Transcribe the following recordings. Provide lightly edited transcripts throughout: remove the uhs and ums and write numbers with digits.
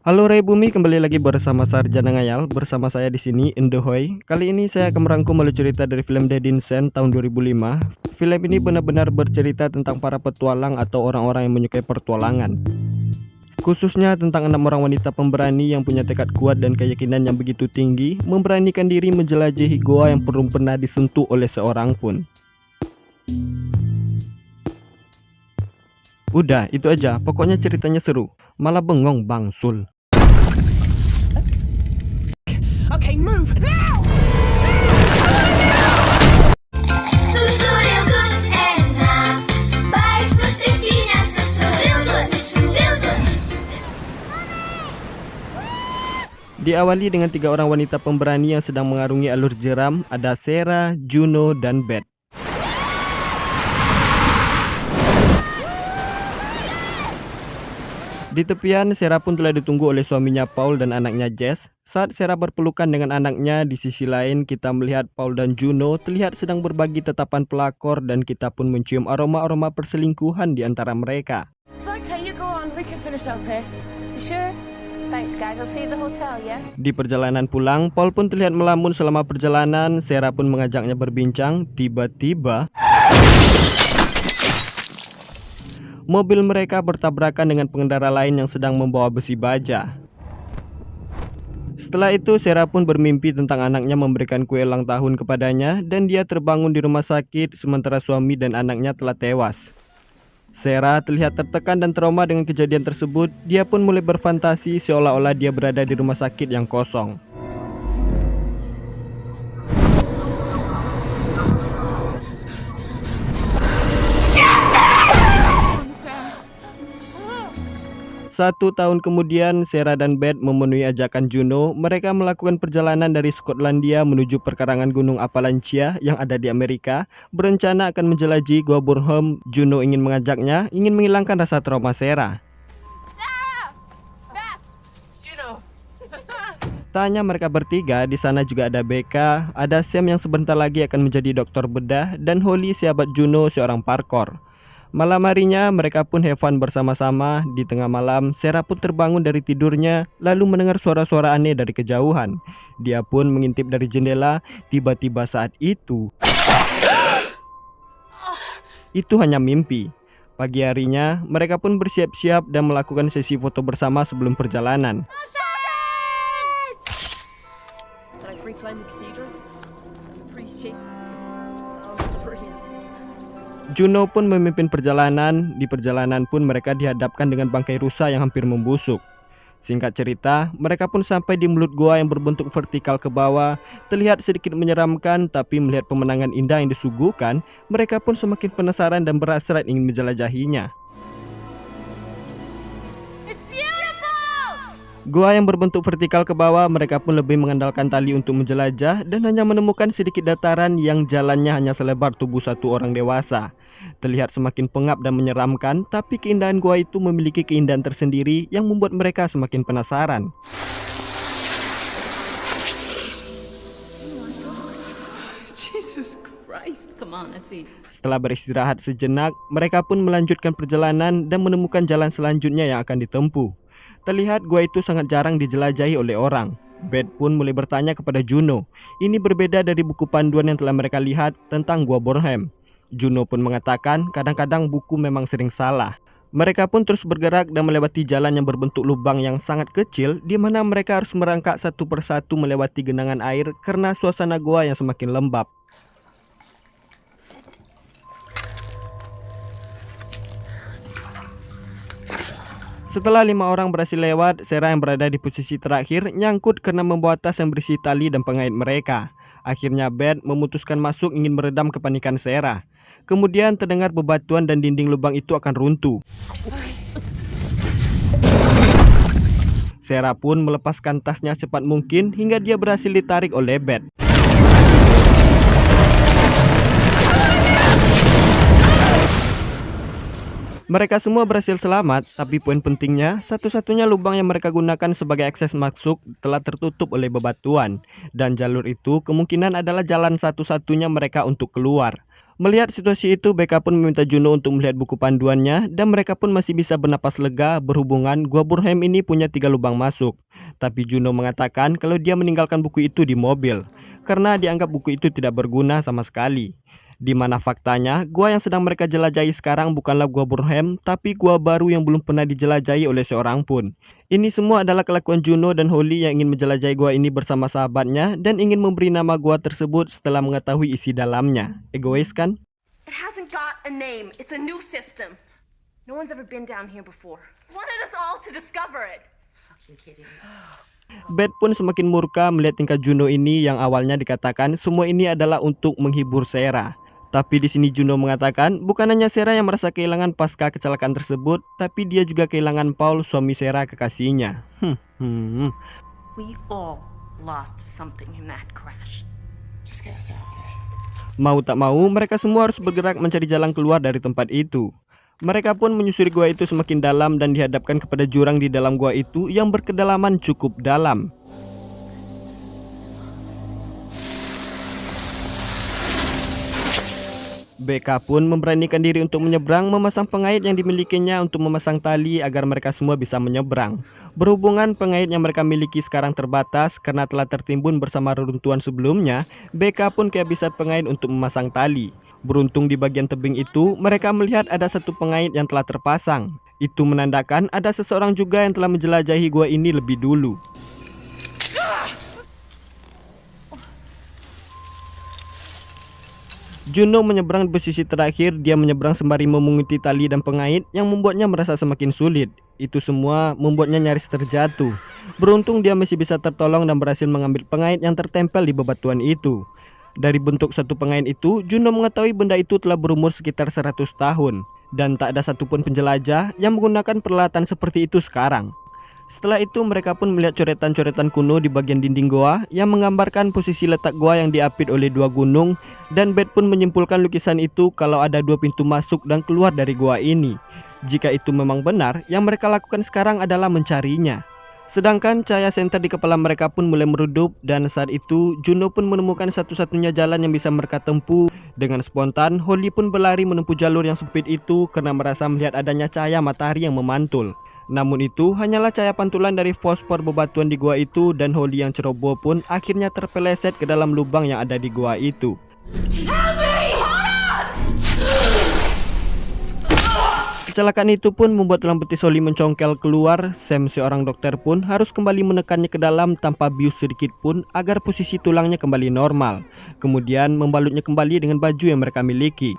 Halo Ray Bumi, kembali lagi bersama Sarjana Ngayal. Bersama saya di sini Indohoy. Kali ini saya akan merangkum alur cerita dari film Dead in Sand tahun 2005. Film ini benar-benar bercerita tentang para petualang atau orang-orang yang menyukai pertualangan. Khususnya tentang 6 orang wanita pemberani yang punya tekad kuat dan keyakinan yang begitu tinggi, memberanikan diri menjelajahi goa yang belum pernah disentuh oleh seorang pun. Udah, itu aja. Pokoknya ceritanya seru. Malah bengong Bang Sul. Okay, move now! Susu real good enak, baik nutrisinya susu real good. Diawali dengan 3 orang wanita pemberani yang sedang mengarungi alur jeram, ada Sarah, Juno, dan Beth. Di tepian, Sarah pun telah ditunggu oleh suaminya Paul dan anaknya Jess. Saat Sarah berpelukan dengan anaknya, di sisi lain kita melihat Paul dan Juno terlihat sedang berbagi tatapan pelakor dan kita pun mencium aroma-aroma perselingkuhan di antara mereka. It's okay, you go on. We can finish up here. You sure? Thanks, guys. I'll see you at the hotel, yeah? Di perjalanan pulang, Paul pun terlihat melamun selama perjalanan. Sarah pun mengajaknya berbincang. Tiba-tiba mobil mereka bertabrakan dengan pengendara lain yang sedang membawa besi baja. Setelah itu, Sarah pun bermimpi tentang anaknya memberikan kue ulang tahun kepadanya dan dia terbangun di rumah sakit sementara suami dan anaknya telah tewas. Sarah terlihat tertekan dan trauma dengan kejadian tersebut. Dia pun mulai berfantasi seolah-olah dia berada di rumah sakit yang kosong. Satu tahun kemudian, Sarah dan Beth memenuhi ajakan Juno. Mereka melakukan perjalanan dari Skotlandia menuju perkarangan Gunung Appalachia yang ada di Amerika. Berencana akan menjelajahi Gua Bornholm. Juno ingin mengajaknya, ingin menghilangkan rasa trauma Sarah. Juno. Tanya mereka bertiga, di sana juga ada Becca, ada Sam yang sebentar lagi akan menjadi dokter bedah, dan Holly sahabat Juno seorang parkour. Malam harinya mereka pun have fun bersama-sama. Di tengah malam, Sarah pun terbangun dari tidurnya lalu mendengar suara-suara aneh dari kejauhan. Dia pun mengintip dari jendela. Tiba-tiba saat itu hanya mimpi. Pagi harinya mereka pun bersiap-siap dan melakukan sesi foto bersama sebelum perjalanan. Can I free climb the cathedral? And the priest chief? Oh, brilliant. Juno pun memimpin perjalanan. Di perjalanan pun mereka dihadapkan dengan bangkai rusa yang hampir membusuk. Singkat cerita, mereka pun sampai di mulut gua yang berbentuk vertikal ke bawah. Terlihat sedikit menyeramkan, tapi melihat pemandangan indah yang disuguhkan, mereka pun semakin penasaran dan berhasrat ingin menjelajahinya. It's beautiful. Gua yang berbentuk vertikal ke bawah, mereka pun lebih mengandalkan tali untuk menjelajah dan hanya menemukan sedikit dataran yang jalannya hanya selebar tubuh satu orang dewasa. Terlihat semakin pengap dan menyeramkan, tapi keindahan gua itu memiliki keindahan tersendiri yang membuat mereka semakin penasaran. Jesus Christ. Come on, let's eat. Setelah beristirahat sejenak, mereka pun melanjutkan perjalanan dan menemukan jalan selanjutnya yang akan ditempuh. Terlihat gua itu sangat jarang dijelajahi oleh orang. Beth pun mulai bertanya kepada Juno. Ini berbeda dari buku panduan yang telah mereka lihat tentang Gua Bornholm. Juno pun mengatakan kadang-kadang buku memang sering salah. Mereka pun terus bergerak dan melewati jalan yang berbentuk lubang yang sangat kecil, di mana mereka harus merangkak satu persatu melewati genangan air karena suasana gua yang semakin lembab. Setelah 5 orang berhasil lewat, Sarah yang berada di posisi terakhir nyangkut karena membawa tas yang berisi tali dan pengait mereka. Akhirnya Beth memutuskan masuk ingin meredam kepanikan Sarah. Kemudian terdengar bebatuan dan dinding lubang itu akan runtuh. Sarah pun melepaskan tasnya secepat mungkin hingga dia berhasil ditarik oleh Beth. Mereka semua berhasil selamat, tapi poin pentingnya, satu-satunya lubang yang mereka gunakan sebagai akses masuk telah tertutup oleh bebatuan. Dan jalur itu kemungkinan adalah jalan satu-satunya mereka untuk keluar. Melihat situasi itu, BK pun meminta Juno untuk melihat buku panduannya dan mereka pun masih bisa bernapas lega berhubungan Gua Burnham ini punya 3 lubang masuk. Tapi Juno mengatakan kalau dia meninggalkan buku itu di mobil karena dianggap buku itu tidak berguna sama sekali. Di mana faktanya, gua yang sedang mereka jelajahi sekarang bukanlah Gua Burnham, tapi gua baru yang belum pernah dijelajahi oleh seorang pun. Ini semua adalah kelakuan Juno dan Holly yang ingin menjelajahi gua ini bersama sahabatnya dan ingin memberi nama gua tersebut setelah mengetahui isi dalamnya. Egois kan? It hasn't got a name. It's a new system. No one's ever been down here before. Wanted us all to discover it. Fucking kidding. Beth pun semakin murka melihat tingkah Juno ini yang awalnya dikatakan semua ini adalah untuk menghibur Sarah. Tapi di sini Juno mengatakan bukan hanya Sarah yang merasa kehilangan pasca kecelakaan tersebut, tapi dia juga kehilangan Paul, suami Sarah, kekasihnya. We all lost something in that crash. Just get us out of here. Mau tak mau, mereka semua harus bergerak mencari jalan keluar dari tempat itu. Mereka pun menyusuri gua itu semakin dalam dan dihadapkan kepada jurang di dalam gua itu yang berkedalaman cukup dalam. BK pun memberanikan diri untuk menyeberang, memasang pengait yang dimilikinya untuk memasang tali agar mereka semua bisa menyeberang. Berhubungan pengait yang mereka miliki sekarang terbatas karena telah tertimbun bersama reruntuhan sebelumnya, BK pun kehabisan pengait untuk memasang tali. Beruntung di bagian tebing itu, mereka melihat ada satu pengait yang telah terpasang. Itu menandakan ada seseorang juga yang telah menjelajahi gua ini lebih dulu. Juno menyeberang di posisi terakhir, dia menyeberang sembari memunguti tali dan pengait yang membuatnya merasa semakin sulit. Itu semua membuatnya nyaris terjatuh. Beruntung dia masih bisa tertolong dan berhasil mengambil pengait yang tertempel di bebatuan itu. Dari bentuk satu pengait itu, Juno mengetahui benda itu telah berumur sekitar 100 tahun. Dan tak ada satupun penjelajah yang menggunakan peralatan seperti itu sekarang. Setelah itu mereka pun melihat coretan-coretan kuno di bagian dinding goa yang menggambarkan posisi letak goa yang diapit oleh 2 gunung, dan Beth pun menyimpulkan lukisan itu kalau ada 2 pintu masuk dan keluar dari goa ini. Jika itu memang benar, yang mereka lakukan sekarang adalah mencarinya. Sedangkan cahaya senter di kepala mereka pun mulai meredup dan saat itu Juno pun menemukan satu-satunya jalan yang bisa mereka tempuh. Dengan spontan, Holly pun berlari menempuh jalur yang sempit itu karena merasa melihat adanya cahaya matahari yang memantul. Namun itu hanyalah cahaya pantulan dari fosfor bebatuan di gua itu dan Holly yang ceroboh pun akhirnya terpeleset ke dalam lubang yang ada di gua itu. Kecelakaan itu pun membuat tulang betis Holly mencongkel keluar. Sam, seorang dokter pun harus kembali menekannya ke dalam tanpa bius sedikit pun agar posisi tulangnya kembali normal. Kemudian membalutnya kembali dengan baju yang mereka miliki.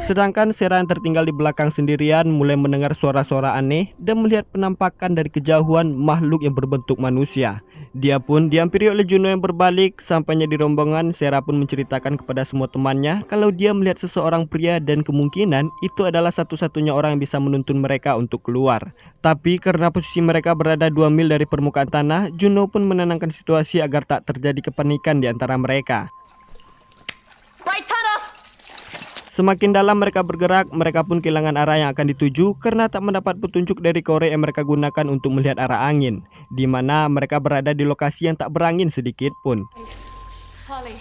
Sedangkan Sarah yang tertinggal di belakang sendirian mulai mendengar suara-suara aneh dan melihat penampakan dari kejauhan makhluk yang berbentuk manusia. Dia pun dihampiri oleh Juno yang berbalik. Sampainya di rombongan, Sarah pun menceritakan kepada semua temannya kalau dia melihat seseorang pria dan kemungkinan itu adalah satu-satunya orang yang bisa menuntun mereka untuk keluar. Tapi karena posisi mereka berada 2 mil dari permukaan tanah, Juno pun menenangkan situasi agar tak terjadi kepanikan di antara mereka. Right tunnel! Semakin dalam mereka bergerak, mereka pun kehilangan arah yang akan dituju karena tak mendapat petunjuk dari korek yang mereka gunakan untuk melihat arah angin, di mana mereka berada di lokasi yang tak berangin sedikit pun. Holly,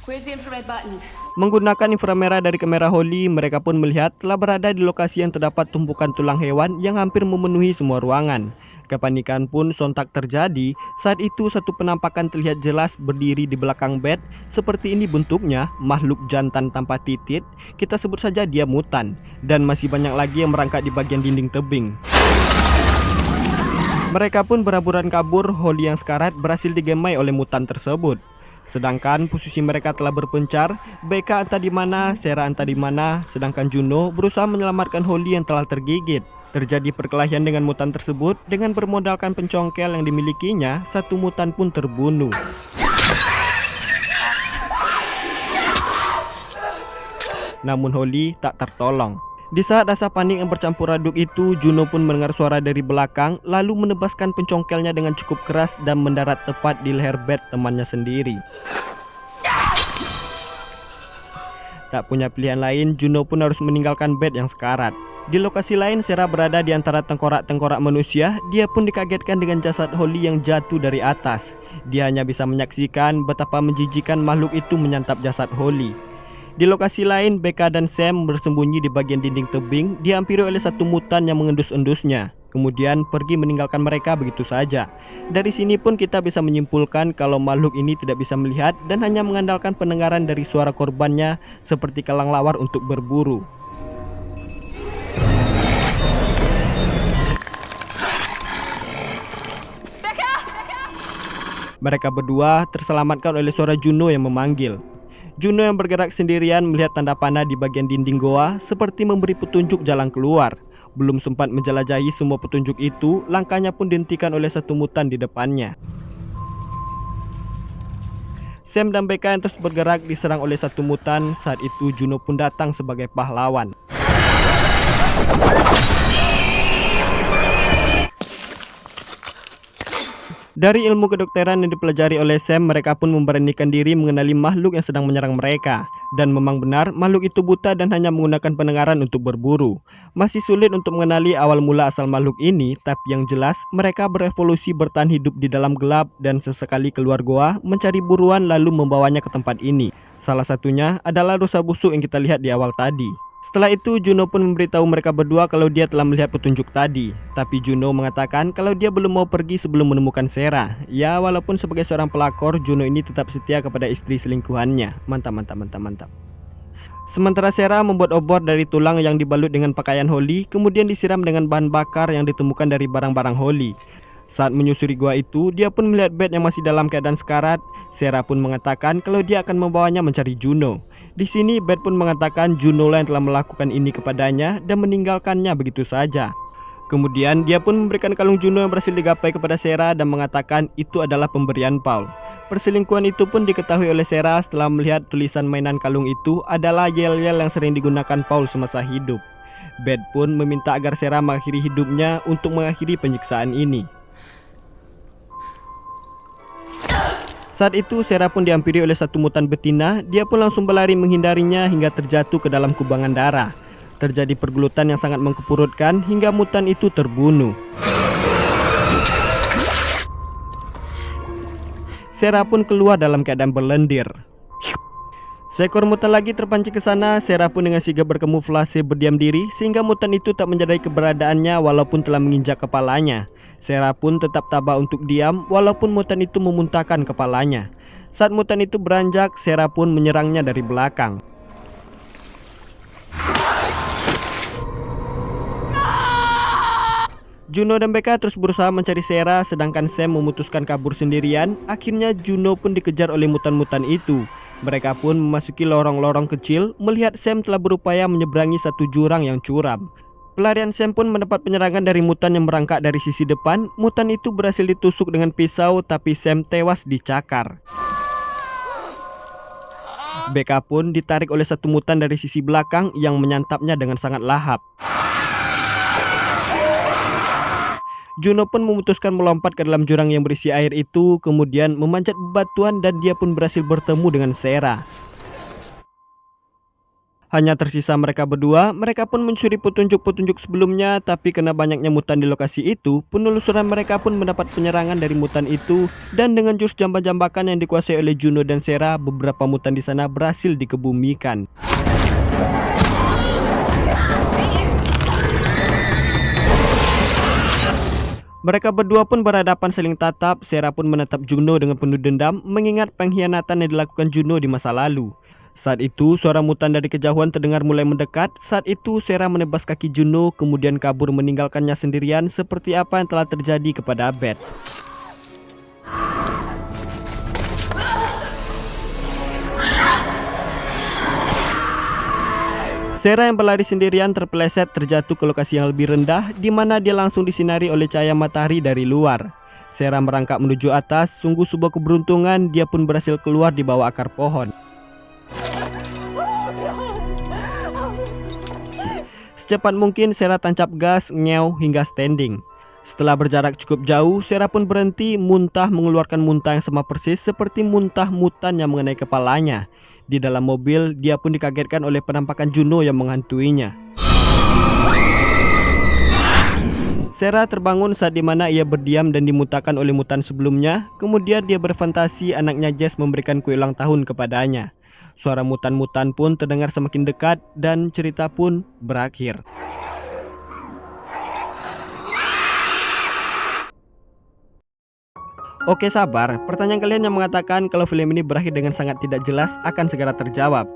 where's the infrared button? Menggunakan inframerah dari kamera Holly, mereka pun melihat telah berada di lokasi yang terdapat tumpukan tulang hewan yang hampir memenuhi semua ruangan. Kepanikan pun sontak terjadi. Saat itu satu penampakan terlihat jelas berdiri di belakang Beth. Seperti ini bentuknya, makhluk jantan tanpa titik. Kita sebut saja dia mutan. Dan masih banyak lagi yang merangkak di bagian dinding tebing. Mereka pun berhamburan kabur. Holly yang sekarat berhasil digemai oleh mutan tersebut. Sedangkan posisi mereka telah berpencar. BK entah di mana, Sarah entah di mana, sedangkan Juno berusaha menyelamatkan Holly yang telah tergigit. Terjadi perkelahian dengan mutan tersebut. Dengan bermodalkan pencongkel yang dimilikinya, satu mutan pun terbunuh. Namun Holly tak tertolong. Di saat rasa panik yang bercampur aduk itu, Juno pun mendengar suara dari belakang, lalu menebaskan pencongkelnya dengan cukup keras dan mendarat tepat di leher Beth, temannya sendiri. Tak punya pilihan lain, Juno pun harus meninggalkan Beth yang sekarat. Di lokasi lain, Sarah berada di antara tengkorak-tengkorak manusia. Dia pun dikagetkan dengan jasad Holly yang jatuh dari atas. Dia hanya bisa menyaksikan betapa menjijikan makhluk itu menyantap jasad Holly. Di lokasi lain, Becca dan Sam bersembunyi di bagian dinding tebing, dihampiri oleh satu mutan yang mengendus-endusnya. Kemudian pergi meninggalkan mereka begitu saja. Dari sini pun kita bisa menyimpulkan kalau makhluk ini tidak bisa melihat dan hanya mengandalkan pendengaran dari suara korbannya seperti kelelawar untuk berburu. Mereka berdua terselamatkan oleh suara Juno yang memanggil. Juno yang bergerak sendirian melihat tanda panah di bagian dinding goa seperti memberi petunjuk jalan keluar. Belum sempat menjelajahi semua petunjuk itu, langkahnya pun dihentikan oleh satu mutan di depannya. Sam dan Becca yang terus bergerak diserang oleh satu mutan. Saat itu Juno pun datang sebagai pahlawan. Dari ilmu kedokteran yang dipelajari oleh Sam, mereka pun memberanikan diri mengenali makhluk yang sedang menyerang mereka. Dan memang benar, makhluk itu buta dan hanya menggunakan pendengaran untuk berburu. Masih sulit untuk mengenali awal mula asal makhluk ini, tapi yang jelas, mereka berevolusi bertahan hidup di dalam gelap dan sesekali keluar goa, mencari buruan lalu membawanya ke tempat ini. Salah satunya adalah rusa busuk yang kita lihat di awal tadi. Setelah itu, Juno pun memberitahu mereka berdua kalau dia telah melihat petunjuk tadi. Tapi Juno mengatakan kalau dia belum mau pergi sebelum menemukan Sarah. Ya, walaupun sebagai seorang pelakor, Juno ini tetap setia kepada istri selingkuhannya. Mantap. Sementara Sarah membuat obor dari tulang yang dibalut dengan pakaian Holly, kemudian disiram dengan bahan bakar yang ditemukan dari barang-barang Holly. Saat menyusuri gua itu, dia pun melihat Beth yang masih dalam keadaan sekarat. Sarah pun mengatakan kalau dia akan membawanya mencari Juno. Di sini Beth pun mengatakan Juno lah yang telah melakukan ini kepadanya dan meninggalkannya begitu saja. Kemudian dia pun memberikan kalung Juno yang berhasil digapai kepada Sarah dan mengatakan itu adalah pemberian Paul. Perselingkuhan itu pun diketahui oleh Sarah setelah melihat tulisan mainan kalung itu adalah yel-yel yang sering digunakan Paul semasa hidup. Beth pun meminta agar Sarah mengakhiri hidupnya untuk mengakhiri penyiksaan ini. Saat itu Sarah pun dihampiri oleh satu mutan betina. Dia pun langsung berlari menghindarinya hingga terjatuh ke dalam kubangan darah. Terjadi pergelutan yang sangat mengkepurutkan hingga mutan itu terbunuh. Sarah pun keluar dalam keadaan berlendir. Seekor mutan lagi terpancing ke sana. Sarah pun dengan sigap berkamuflase berdiam diri sehingga mutan itu tak menyadari keberadaannya walaupun telah menginjak kepalanya. Sarah pun tetap tabah untuk diam walaupun mutan itu memuntahkan kepalanya. Saat mutan itu beranjak, Sarah pun menyerangnya dari belakang. Juno dan Becca terus berusaha mencari Sarah sedangkan Sam memutuskan kabur sendirian. Akhirnya Juno pun dikejar oleh mutan-mutan itu. Mereka pun memasuki lorong-lorong kecil melihat Sam telah berupaya menyeberangi satu jurang yang curam. Pelarian Sam pun mendapat penyerangan dari mutan yang merangkak dari sisi depan. Mutan itu berhasil ditusuk dengan pisau tapi Sam tewas dicakar. Becca pun ditarik oleh satu mutan dari sisi belakang yang menyantapnya dengan sangat lahap. Juno pun memutuskan melompat ke dalam jurang yang berisi air itu, kemudian memanjat bebatuan dan dia pun berhasil bertemu dengan Sarah. Hanya tersisa mereka berdua. Mereka pun mencuri petunjuk-petunjuk sebelumnya, tapi karena banyaknya mutan di lokasi itu, penelusuran mereka pun mendapat penyerangan dari mutan itu. Dan dengan jurus jambak-jambakan yang dikuasai oleh Juno dan Sarah, beberapa mutan di sana berhasil dikebumikan. Mereka berdua pun berhadapan saling tatap. Sarah pun menatap Juno dengan penuh dendam, mengingat pengkhianatan yang dilakukan Juno di masa lalu. Saat itu, suara mutan dari kejauhan terdengar mulai mendekat. Saat itu, Sarah menebas kaki Juno, kemudian kabur meninggalkannya sendirian seperti apa yang telah terjadi kepada Beth. Sarah yang berlari sendirian terpeleset terjatuh ke lokasi yang lebih rendah, di mana dia langsung disinari oleh cahaya matahari dari luar. Sarah merangkak menuju atas, sungguh sebuah keberuntungan, dia pun berhasil keluar di bawah akar pohon. Secepat mungkin Sarah tancap gas, ngew hingga standing. Setelah berjarak cukup jauh, Sarah pun berhenti, muntah mengeluarkan muntah yang sama persis seperti muntah mutan yang mengenai kepalanya. Di dalam mobil, dia pun dikagetkan oleh penampakan Juno yang menghantuinya. Sarah terbangun saat dimana ia berdiam dan dimutakan oleh mutan sebelumnya. Kemudian dia berfantasi anaknya Jess memberikan kue ulang tahun kepadanya. Suara mutan-mutan pun terdengar semakin dekat dan cerita pun berakhir. Oke sabar, pertanyaan kalian yang mengatakan kalau film ini berakhir dengan sangat tidak jelas akan segera terjawab.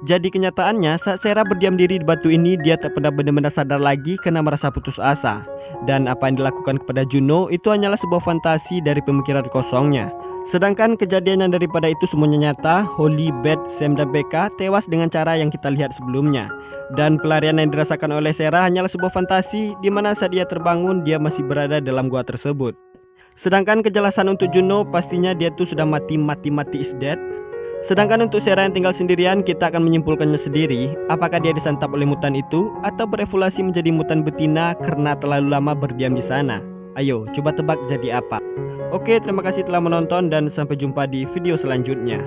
Jadi kenyataannya saat Sarah berdiam diri di batu ini, dia tak pernah benar-benar sadar lagi karena merasa putus asa. Dan apa yang dilakukan kepada Juno itu hanyalah sebuah fantasi dari pemikiran kosongnya. Sedangkan kejadian yang daripada itu semuanya nyata, Holly, Beth, Sam dan Becca tewas dengan cara yang kita lihat sebelumnya. Dan pelarian yang dirasakan oleh Sarah hanyalah sebuah fantasi di mana saat dia terbangun dia masih berada dalam gua tersebut. Sedangkan kejelasan untuk Juno pastinya dia tuh sudah mati is dead. Sedangkan untuk Sarah yang tinggal sendirian, kita akan menyimpulkannya sendiri. Apakah dia disantap oleh mutan itu atau berevolusi menjadi mutan betina karena terlalu lama berdiam di sana? Ayo, coba tebak jadi apa? Oke, terima kasih telah menonton dan sampai jumpa di video selanjutnya.